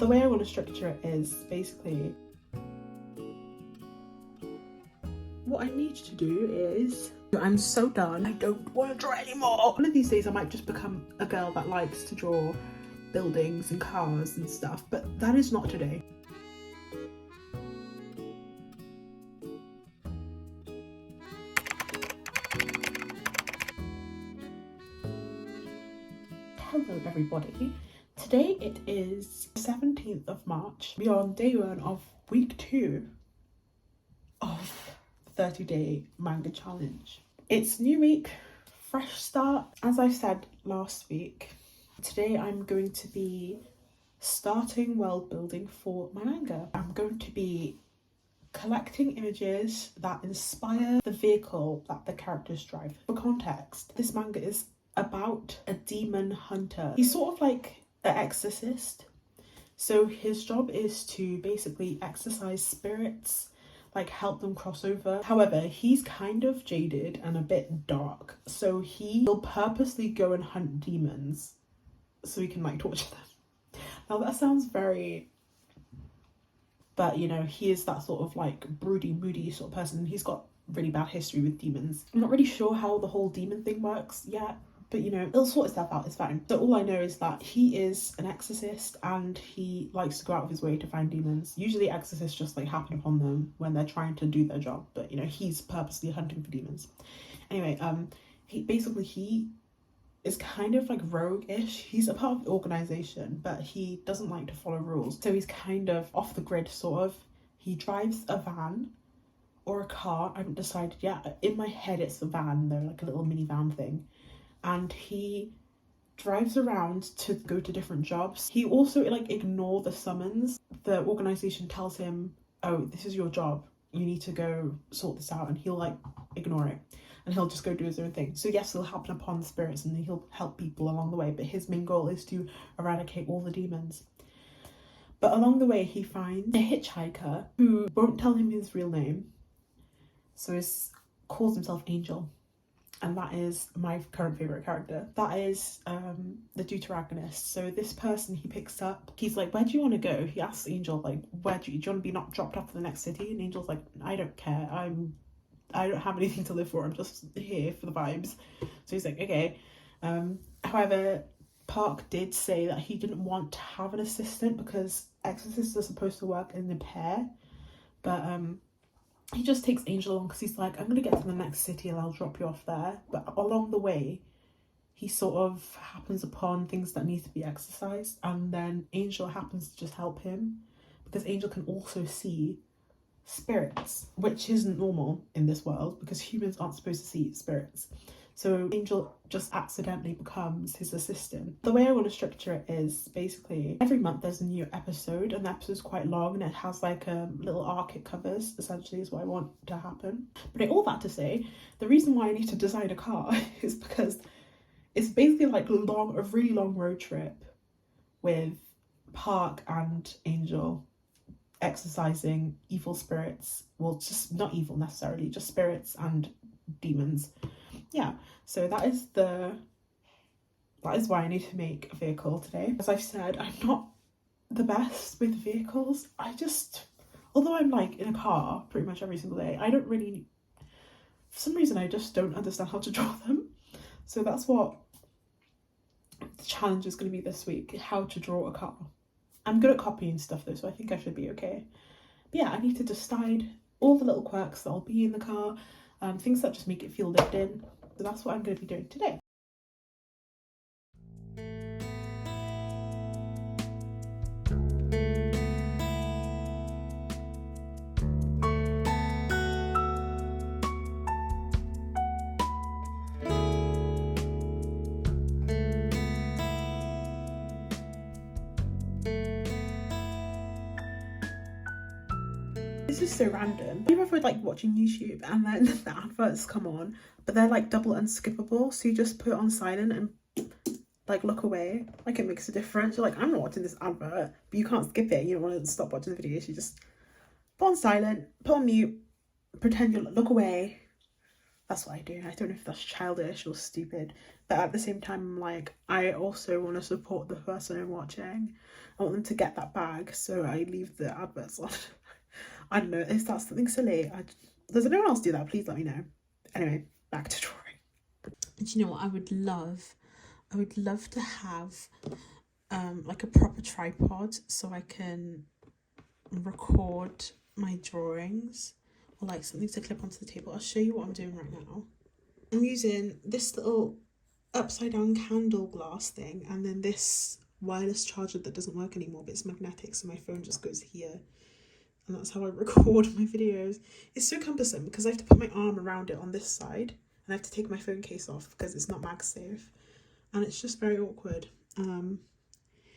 The way I want to structure it is basically what I need to do is, I'm so done, I don't want to draw anymore. One of these days I might just become a girl that likes to draw buildings and cars and stuff, but that is not today. Hello everybody. Today it is 17th of March. We are on day 1 of week 2 of the 30-day manga challenge. It's new week, fresh start. As I said last week, today I'm going to be starting world building for my manga. I'm going to be collecting images that inspire the vehicle that the characters drive. For context, this manga is about a demon hunter. He's sort of like an exorcist. So his job is to basically exorcise spirits, like help them cross over. However, he's kind of jaded and a bit dark. So he will purposely go and hunt demons so he can like torture them. Now that sounds very... But you know, he is that sort of like broody, moody sort of person. He's got really bad history with demons. I'm not really sure how the whole demon thing works yet, but you know, it'll sort itself out, it's fine. So all I know is that he is an exorcist and he likes to go out of his way to find demons. Usually exorcists just like happen upon them when they're trying to do their job, but you know, he's purposely hunting for demons. Anyway, he is kind of like rogue-ish. He's a part of the organization, but he doesn't like to follow rules. So he's kind of off the grid, sort of. He drives a van or a car, I haven't decided yet. In my head it's a van, they're like a little minivan thing. And he drives around to go to different jobs. He also like ignore the summons. The organization tells him, oh, this is your job, you need to go sort this out, and he'll like ignore it and he'll just go do his own thing. So yes, he'll happen upon spirits and he'll help people along the way, but his main goal is to eradicate all the demons. But along the way he finds a hitchhiker who won't tell him his real name, so he calls himself Angel. And that is my current favourite character. That is the deuteragonist. So this person he picks up, he's like, where do you want to go? He asks Angel, like, do you want to be not dropped off to the next city? And Angel's like, I don't care. I don't have anything to live for. I'm just here for the vibes. So he's like, okay. However, Park did say that he didn't want to have an assistant because exorcists are supposed to work in a pair. But he just takes Angel along because he's like, I'm going to get to the next city and I'll drop you off there. But along the way, he sort of happens upon things that need to be exorcised. And then Angel happens to just help him because Angel can also see spirits, which isn't normal in this world because humans aren't supposed to see spirits. So Angel just accidentally becomes his assistant. The way I want to structure it is basically every month there's a new episode, and the episode's quite long and it has like a little arc it covers, essentially is what I want to happen. But all that to say, the reason why I need to design a car is because it's basically like a really long road trip with Park and Angel exercising evil spirits. Well, just not evil necessarily, just spirits and demons. Yeah, so that is why I need to make a vehicle today. As I've said, I'm not the best with vehicles. Although I'm like in a car pretty much every single day, I don't really, for some reason I just don't understand how to draw them. So that's what the challenge is going to be this week, how to draw a car. I'm good at copying stuff though, so I think I should be okay. But yeah, I need to decide all the little quirks that'll be in the car, things that just make it feel lived in. So that's what I'm going to be doing today. This is so random. Have you ever like watching YouTube and then the adverts come on, but they're like double unskippable, so you just put it on silent and like look away, like it makes a difference. You're like, I'm not watching this advert, but you can't skip it, you don't want to stop watching the video, so you just put on silent, put on mute, pretend you look away, That's what I do. I don't know if that's childish or stupid, but at the same time, I'm like, I also want to support the person I'm watching. I want them to get that bag, so I leave the adverts on. I don't know, is that something silly? Does anyone else do that? Please let me know. Anyway, back to drawing. And you know what I would love? I would love to have like a proper tripod so I can record my drawings, or like something to clip onto the table. I'll show you what I'm doing right now. I'm using this little upside down candle glass thing, and then this wireless charger that doesn't work anymore, but it's magnetic, so my phone just goes here, and that's how I record my videos. It's so cumbersome because I have to put my arm around it on this side, and I have to take my phone case off because it's not MagSafe, and it's just very awkward.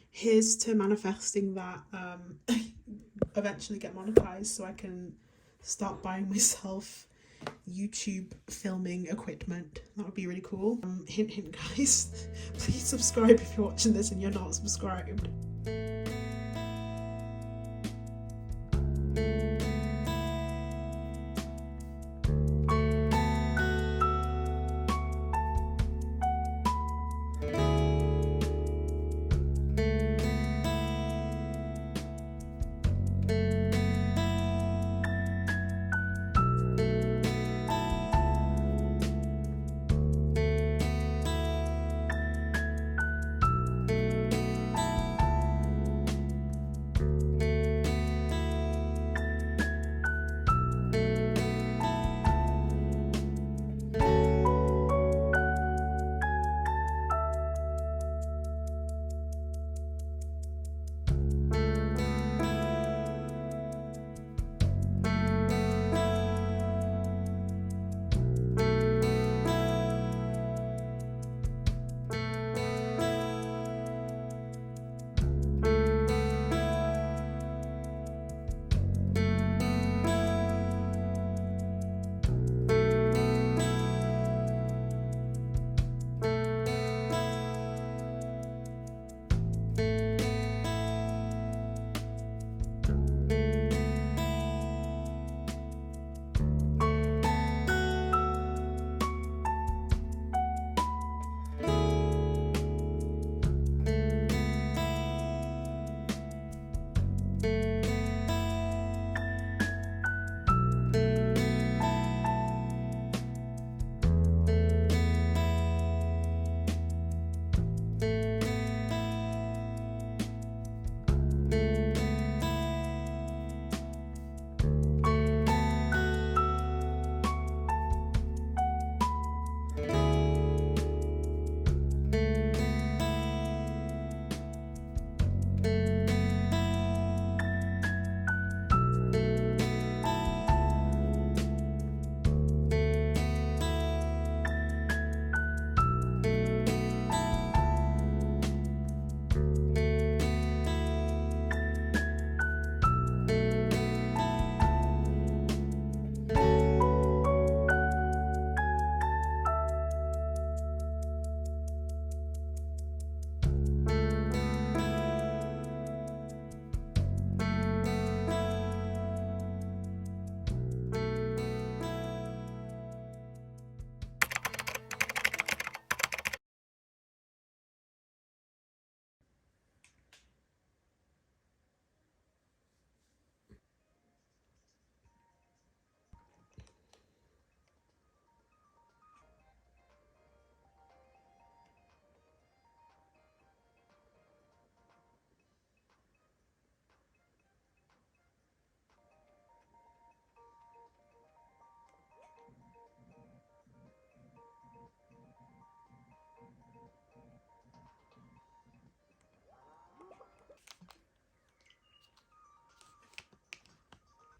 Here's to manifesting that eventually get monetized so I can start buying myself YouTube filming equipment. That would be really cool. Hint hint guys, please subscribe if you're watching this and you're not subscribed.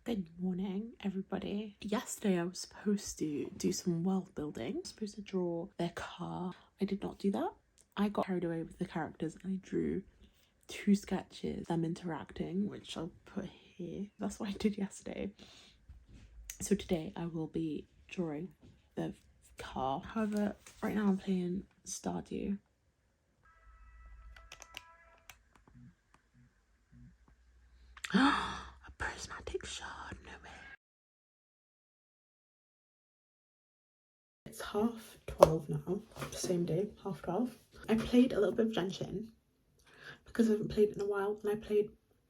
Good morning, everybody. Yesterday I was supposed to do some world building. I was supposed to draw their car. I did not do that. I got carried away with the characters and I drew 2 sketches, them interacting, which I'll put here. That's what I did yesterday. So today I will be drawing the car. However, right now I'm playing Stardew. A prismatic shard, no way. It's 12:30 now, same day, 12:30. I played a little bit of Genshin because I haven't played in a while, and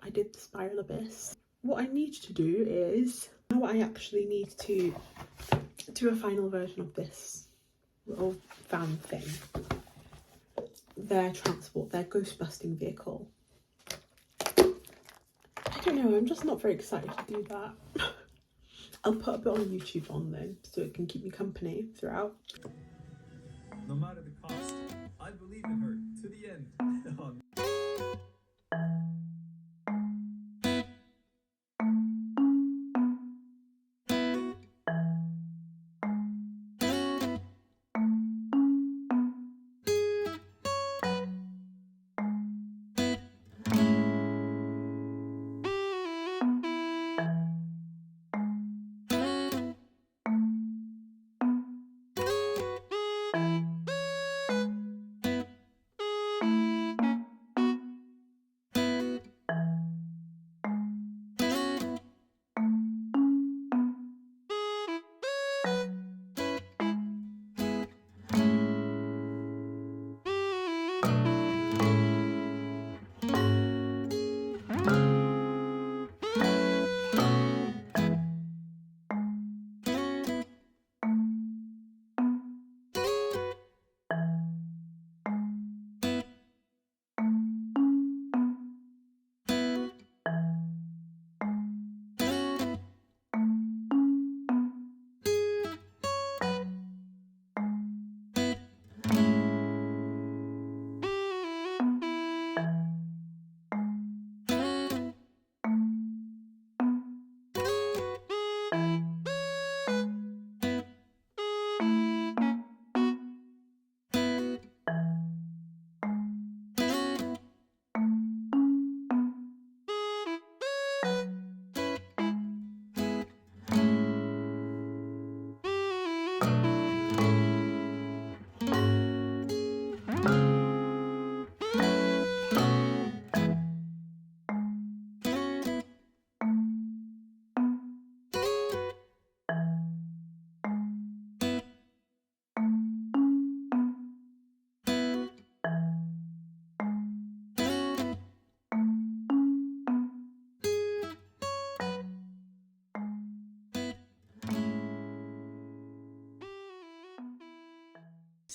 I did the Spiral Abyss. What I need to do is, now I actually need to do a final version of this little van thing. Their transport, their ghost busting vehicle. I don't know, I'm just not very excited to do that. I'll put a bit on YouTube on though, so it can keep me company throughout. No matter the cost, I believe in her to the end.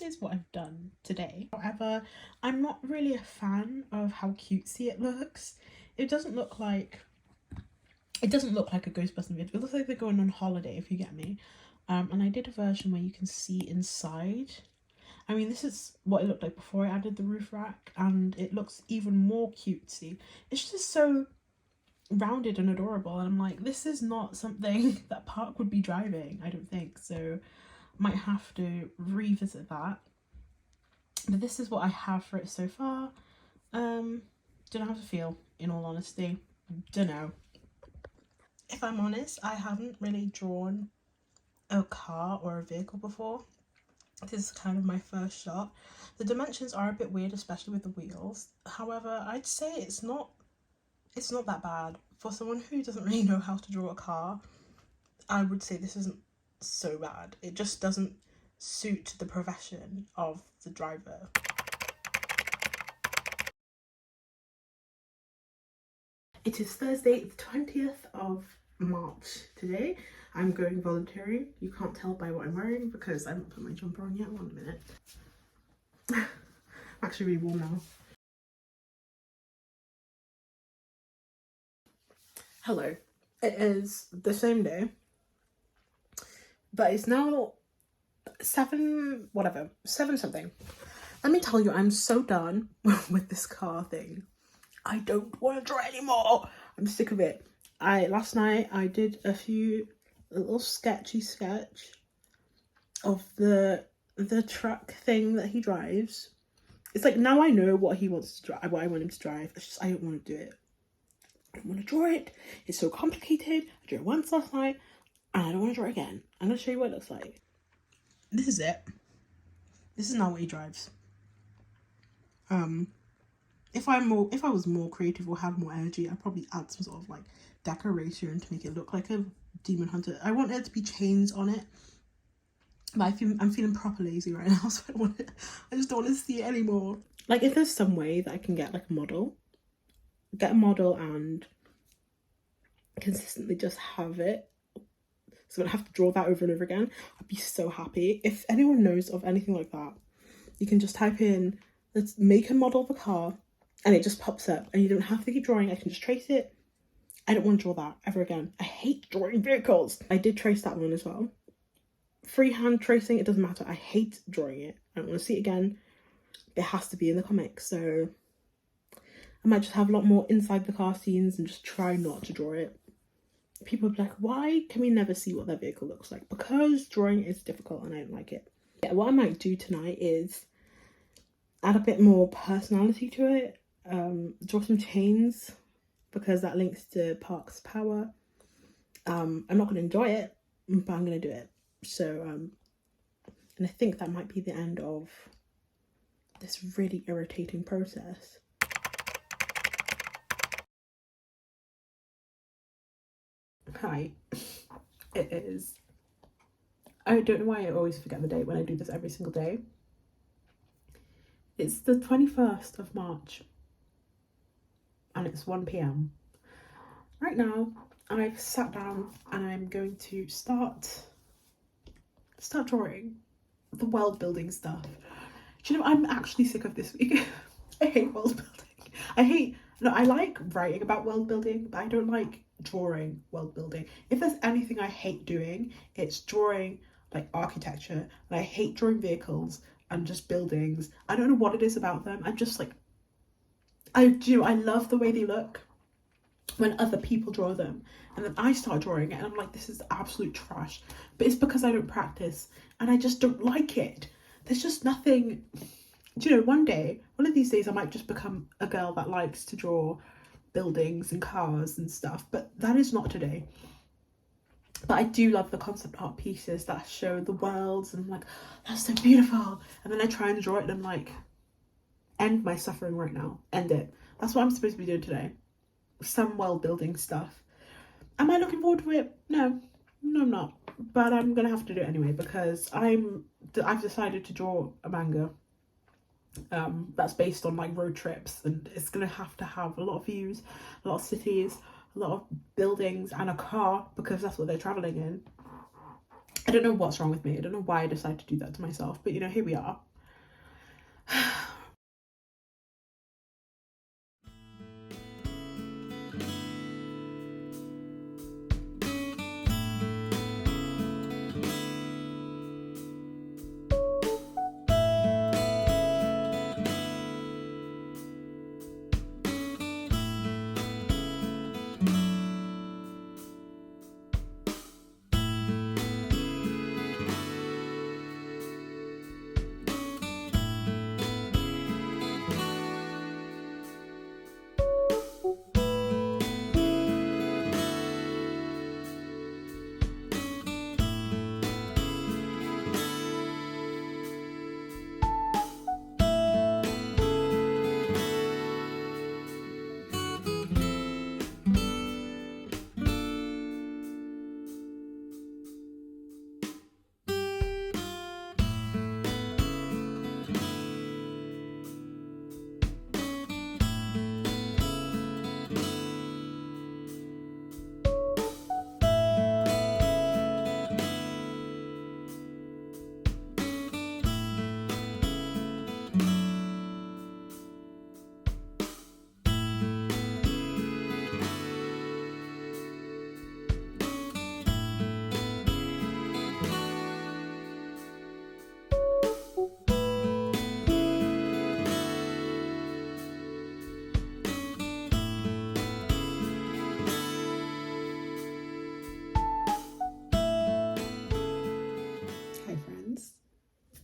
This is what I've done today. However, I'm not really a fan of how cutesy it looks. It doesn't look like a Ghostbusting video. It looks like they're going on holiday, if you get me. And I did a version where you can see inside. I mean, this is what it looked like before I added the roof rack, and it looks even more cutesy. It's just so rounded and adorable, and I'm like, this is not something that Park would be driving, I don't think. So might have to revisit that, but this is what I have for it so far. Don't know how to feel, in all honesty. Don't know. If I'm honest, I haven't really drawn a car or a vehicle before. This is kind of my first shot. The dimensions are a bit weird, especially with the wheels. However, I'd say it's not that bad. For someone who doesn't really know how to draw a car, I would say this isn't so bad. It just doesn't suit the profession of the driver. It is Thursday, the 20th of March today. I'm going volunteering. You can't tell by what I'm wearing because I haven't put my jumper on yet. 1 minute. I'm actually really warm now. Hello. It is the same day, but it's now 7 something. Let me tell you, I'm so done with this car thing. I don't want to draw anymore. I'm sick of it. Last night I did a little sketch of the truck thing that he drives. It's like, now I know what he wants to drive, what I want him to drive. It's just I don't want to do it. I don't want to draw it. It's so complicated. I drew it once last night and I don't want to draw it again. I'm going to show you what it looks like. This is it. This is not what he drives. If I was more creative or had more energy, I'd probably add some sort of like decoration to make it look like a demon hunter. I want there to be chains on it, But I'm feeling proper lazy right now, so I just don't want to see it anymore. Like, if there's some way that I can get like a model, and consistently just have it, so I don't have to draw that over and over again, I'd be so happy. If anyone knows of anything like that, you can just type in, let's make a model of a car, and it just pops up, and you don't have to keep drawing. I can just trace it. I don't want to draw that ever again. I hate drawing vehicles. I did trace that one as well. Freehand tracing, it doesn't matter. I hate drawing it. I don't want to see it again. It has to be in the comics, so I might just have a lot more inside the car scenes and just try not to draw it. People are like, why can we never see what their vehicle looks like? Because drawing is difficult and I don't like it. Yeah, what I might do tonight is add a bit more personality to it. Draw some chains, because that links to Park's power. I'm not going to enjoy it, but I'm going to do it. So, and I think that might be the end of this really irritating process. Hi, it is, I don't know why I always forget the date when I do this every single day. It's the 21st of March and it's 1 p.m. Right now, I've sat down and I'm going to start drawing the world building stuff. Do you know, I'm actually sick of this week. I hate world building. I like writing about world building, but I don't like drawing world building. If there's anything I hate doing, it's drawing like architecture, and I hate drawing vehicles and just buildings. I don't know what it is about them. I'm just like, I love the way they look when other people draw them, and then I start drawing it and I'm like, this is absolute trash. But it's because I don't practice and I just don't like it. There's just nothing. Do you know, one of these days I might just become a girl that likes to draw buildings and cars and stuff, but that is not today. But I do love the concept art pieces that show the worlds, and I'm like, that's so beautiful. And then I try and draw it and I'm like, end my suffering right now, end it. That's what I'm supposed to be doing today. Some world building stuff. Am I looking forward to it? No, I'm not. But I'm gonna have to do it anyway, because I've decided to draw a manga that's based on like road trips, and it's gonna have to have a lot of views, a lot of cities, a lot of buildings, and a car, because that's what they're traveling in. I don't know what's wrong with me. I don't know why I decided to do that to myself, but you know, here we are.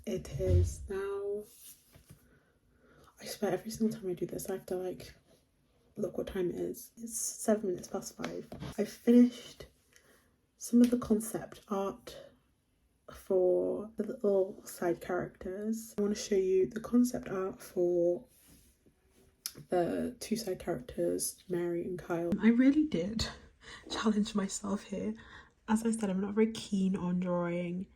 It is now, I swear every single time I do this I have to like look what time it is. It's 7 minutes past 5. I've finished some of the concept art for the little side characters. I want to show you the concept art for the 2 side characters, Mary and Kyle. I really did challenge myself here. As I said, I'm not very keen on drawing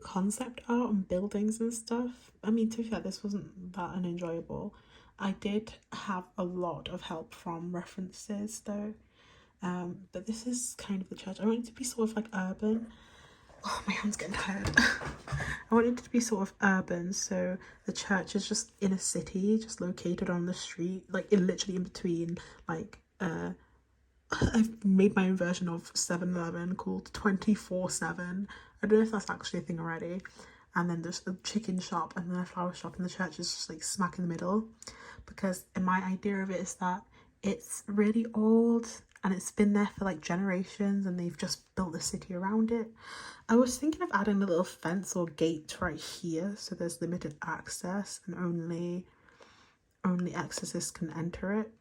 concept art and buildings and stuff. I mean, to be fair, this wasn't that unenjoyable. I did have a lot of help from references though. But this is kind of the church. I want it to be sort of like urban. Oh, my hand's getting tired. I want it to be sort of urban, so the church is just in a city, just located on the street, like literally in between, like I've made my own version of 7-Eleven called 24/7. I don't know if that's actually a thing already. And then there's a chicken shop and then a flower shop, and the church is just like smack in the middle. Because my idea of it is that it's really old and it's been there for like generations and they've just built the city around it. I was thinking of adding a little fence or gate right here so there's limited access and only exorcists can enter it.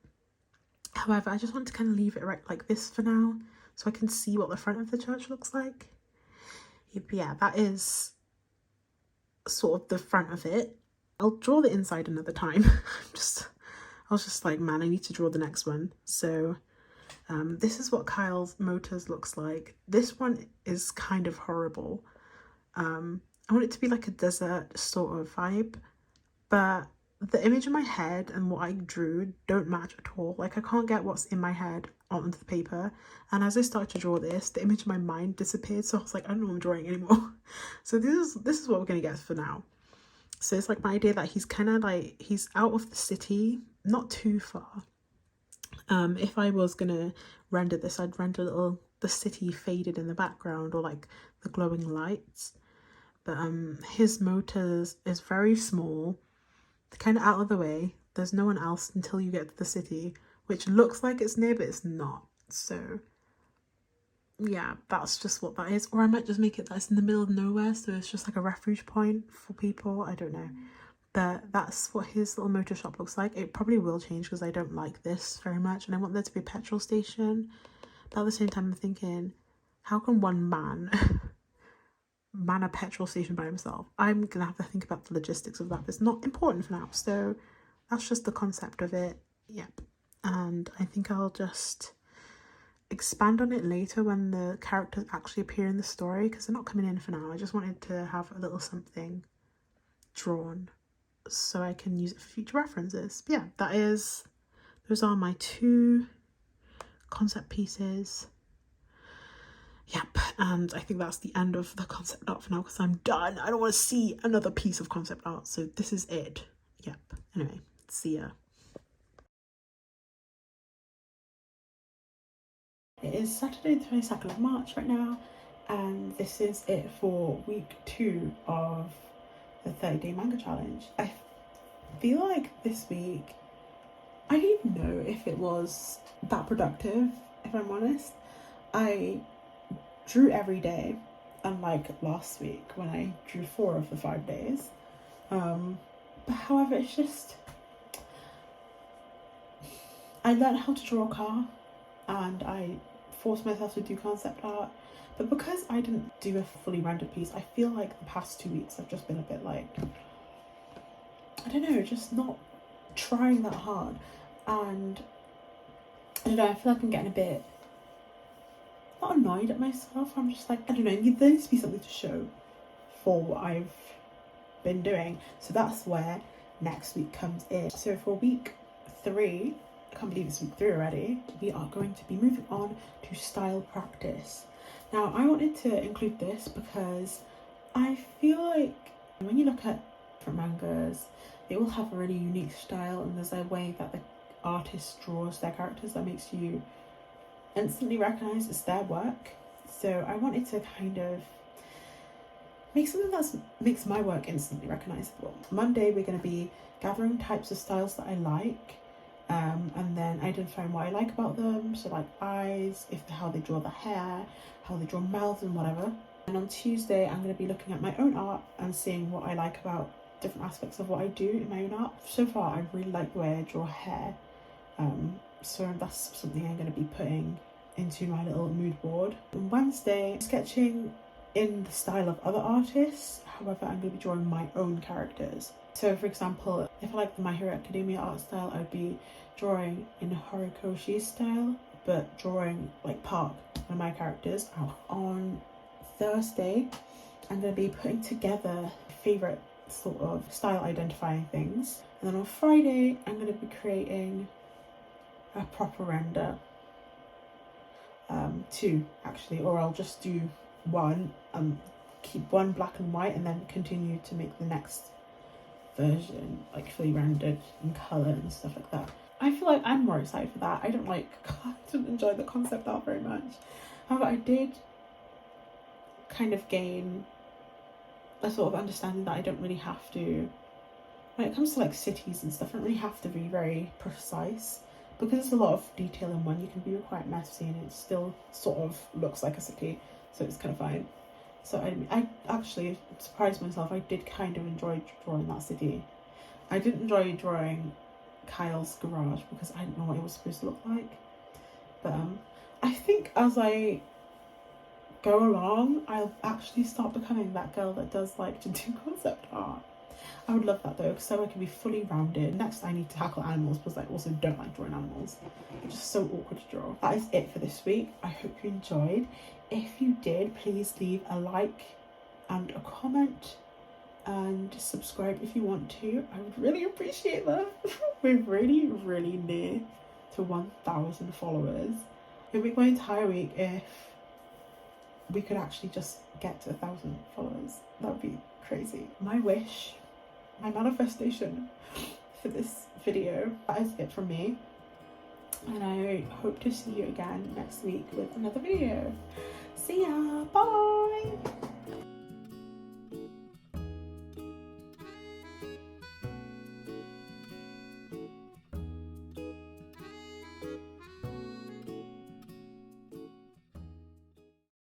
However, I just want to kind of leave it right like this for now so I can see what the front of the church looks like. Yeah, that is sort of the front of it. I'll draw the inside another time. I was just like, man, I need to draw the next one. So this is what Kyle's motors looks like. This one is kind of horrible. I want it to be like a desert sort of vibe, but the image in my head and what I drew don't match at all. Like I can't get what's in my head onto the paper. And as I started to draw this, the image in my mind disappeared. So I was like, I don't know what I'm drawing anymore. So this is what we're gonna get for now. So it's like my idea that he's kind of like, he's out of the city, not too far. If I was gonna render this, I'd render the city faded in the background or like the glowing lights. But his motors is very small. They're kind of out of the way. There's no one else until you get to the city, which looks like it's near, but it's not. So yeah, that's just what that is. Or I might just make it that it's in the middle of nowhere, so it's just like a refuge point for people. I don't know. But that's what his little motor shop looks like. It probably will change because I don't like this very much and I want there to be a petrol station. But at the same time, I'm thinking, how can one man man a petrol station by himself? I'm gonna have to think about the logistics of that. It's not important for now. So that's just the concept of it. Yep. And I think I'll just expand on it later when the characters actually appear in the story because they're not coming in for now. I just wanted to have a little something drawn so I can use it for future references. But yeah, those are my 2 concept pieces. Yep, and I think that's the end of the concept art for now because I'm done. I don't want to see another piece of concept art, so this is it. Yep, anyway, see ya. It is Saturday the 22nd of March right now, and this is it for week 2 of the 30-day manga challenge. I feel like this week, I don't even know if it was that productive, if I'm honest. I drew every day, unlike last week when I drew 4 of the 5 days. But however, it's just, I learned how to draw a car and I forced myself to do concept art. But because I didn't do a fully rendered piece, I feel like the past 2 weeks have just been a bit like, I don't know, just not trying that hard. And I don't know, I feel like I'm getting a bit, not annoyed at myself. I'm just like, I don't know, there needs to be something to show for what I've been doing. So that's where next week comes in. So for week 3, I can't believe it's week 3 already, we are going to be moving on to style practice. Now I wanted to include this because I feel like when you look at different mangas, they all have a really unique style and there's a way that the artist draws their characters that makes you instantly recognize it's their work. So I wanted to kind of make something that makes my work instantly recognizable. Monday we're going to be gathering types of styles that I like, and then identifying what I like about them. So like eyes, how they draw the hair, how they draw mouths and whatever. And on Tuesday I'm going to be looking at my own art and seeing what I like about different aspects of what I do in my own art. So far I really like the way I draw hair, so that's something I'm going to be putting into my little mood board. On Wednesday, sketching in the style of other artists. However, I'm going to be drawing my own characters. So for example, if I like the My Hero Academia art style, I would be drawing in Horikoshi's style, but drawing like Park, one of my characters. On Thursday, I'm going to be putting together favourite sort of style identifying things. And then on Friday, I'm going to be creating a proper render. 2 actually, or I'll just do 1, keep 1 black and white and then continue to make the next version like fully rendered in colour and stuff like that. I feel like I'm more excited for that. I didn't enjoy the concept art very much. However, I did kind of gain a sort of understanding that I don't really have to, when it comes to like cities and stuff, I don't really have to be very precise, because there's a lot of detail in one. You can be quite messy and it still sort of looks like a city, so it's kind of fine. So I actually surprised myself. I did kind of enjoy drawing that city. I didn't enjoy drawing Kyle's garage because I didn't know what it was supposed to look like. But I think as I go along, I'll actually start becoming that girl that does like to do concept art. I would love that though, so I can be fully rounded. Next I need to tackle animals, because I also don't like drawing animals. It's just so awkward to draw. That is it for this week. I hope you enjoyed. If you did, please leave a like and a comment and subscribe if you want to. I would really appreciate that. We're really near to 1,000 followers. It would make my entire week if we could actually just get to 1,000 followers. That would be crazy. My wish, my manifestation for this video, that is it from me. And I hope to see you again next week with another video. See ya, bye!